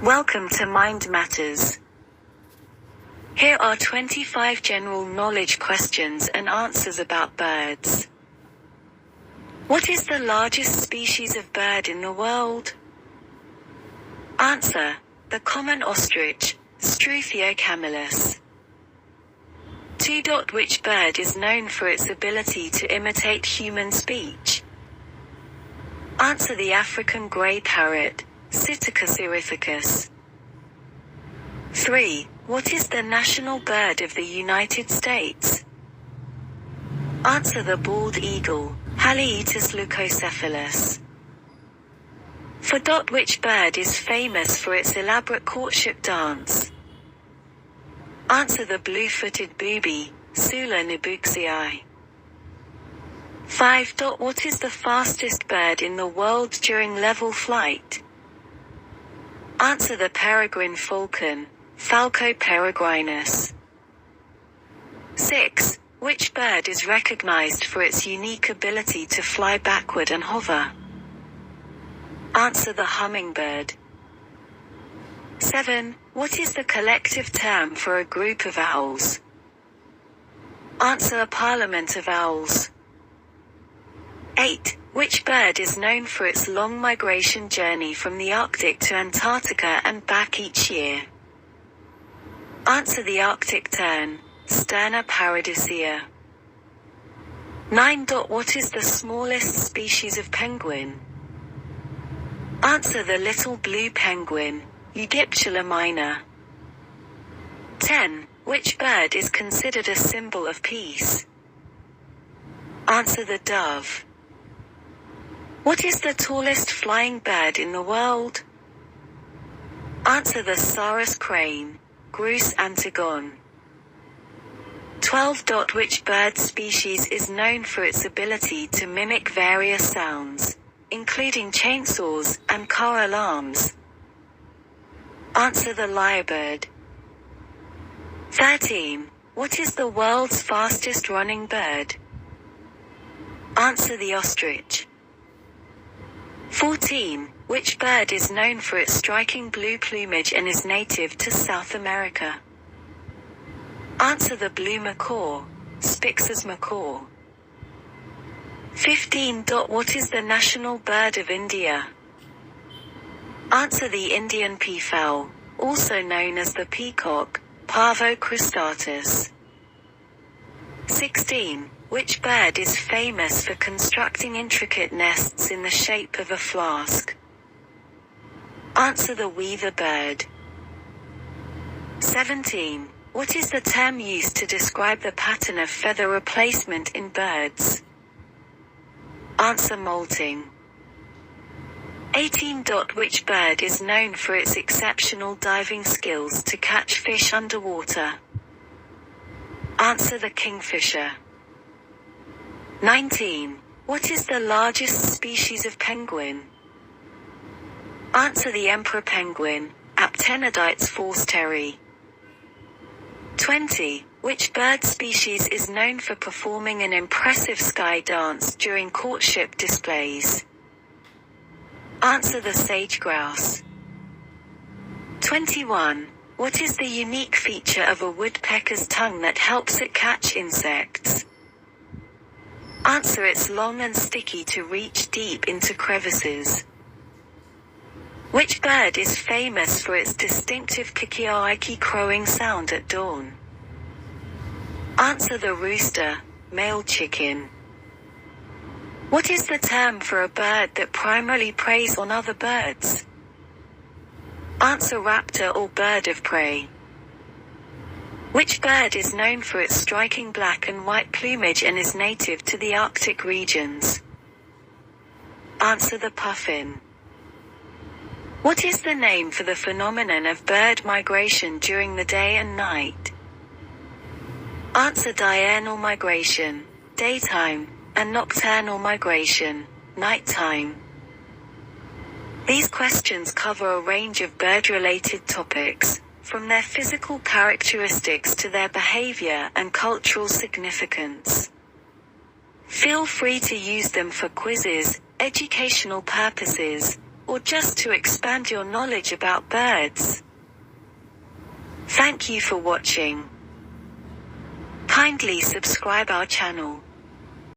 Welcome to Mind Matters. Here are 25 general knowledge questions and answers about birds. What is the largest species of bird in the world? Answer: the common ostrich, Struthio camellus. 2. Which bird is known for its ability to imitate human speech? Answer: the African grey parrot, Psittacus erythacus. 3. What is the national bird of the United States? Answer: the bald eagle, Haliaeetus leucocephalus. 4. Which bird is famous for its elaborate courtship dance? Answer: the blue-footed booby, Sula nibuxii. 5. What is the fastest bird in the world during level flight? Answer: the peregrine falcon, Falco peregrinus. 6. Which bird is recognized for its unique ability to fly backward and hover? Answer: the hummingbird. 7. What is the collective term for a group of owls? Answer: a parliament of owls. 8. Which bird is known for its long migration journey from the Arctic to Antarctica and back each year? Answer: the Arctic tern, Sterna paradisea. 9. What is the smallest species of penguin? Answer: the little blue penguin, Eudyptula minor. 10. Which bird is considered a symbol of peace? Answer: the dove. What is the tallest flying bird in the world? Answer: the sarus crane, Grus antigone. 12. Which bird species is known for its ability to mimic various sounds, including chainsaws and car alarms? Answer: the lyrebird. 13. What is the world's fastest running bird? Answer: the ostrich. 14. Which bird is known for its striking blue plumage and is native to South America? Answer: the blue macaw, Spixus macaw. 15. What is the national bird of India? Answer: the Indian peafowl, also known as the peacock, Pavo cristatus. 16. Which bird is famous for constructing intricate nests in the shape of a flask? Answer: the weaver bird. 17. What is the term used to describe the pattern of feather replacement in birds? Answer: molting. 18. Which bird is known for its exceptional diving skills to catch fish underwater? Answer: the kingfisher. 19. What is the largest species of penguin? Answer: the emperor penguin, Aptenodytes forsteri. 20. Which bird species is known for performing an impressive sky dance during courtship displays? Answer: the sage grouse. 21. What is the unique feature of a woodpecker's tongue that helps it catch insects? Answer: it's long and sticky to reach deep into crevices. Which bird is famous for its distinctive kikiaiki crowing sound at dawn? Answer: the rooster, male chicken. What is the term for a bird that primarily preys on other birds? Answer: raptor or bird of prey. Which bird is known for its striking black and white plumage and is native to the Arctic regions? Answer: the puffin. What is the name for the phenomenon of bird migration during the day and night? Answer: diurnal migration, daytime, and nocturnal migration, nighttime. These questions cover a range of bird-related topics, from their physical characteristics to their behavior and cultural significance. Feel free to use them for quizzes, educational purposes, or just to expand your knowledge about birds. Thank you for watching. Kindly subscribe our channel.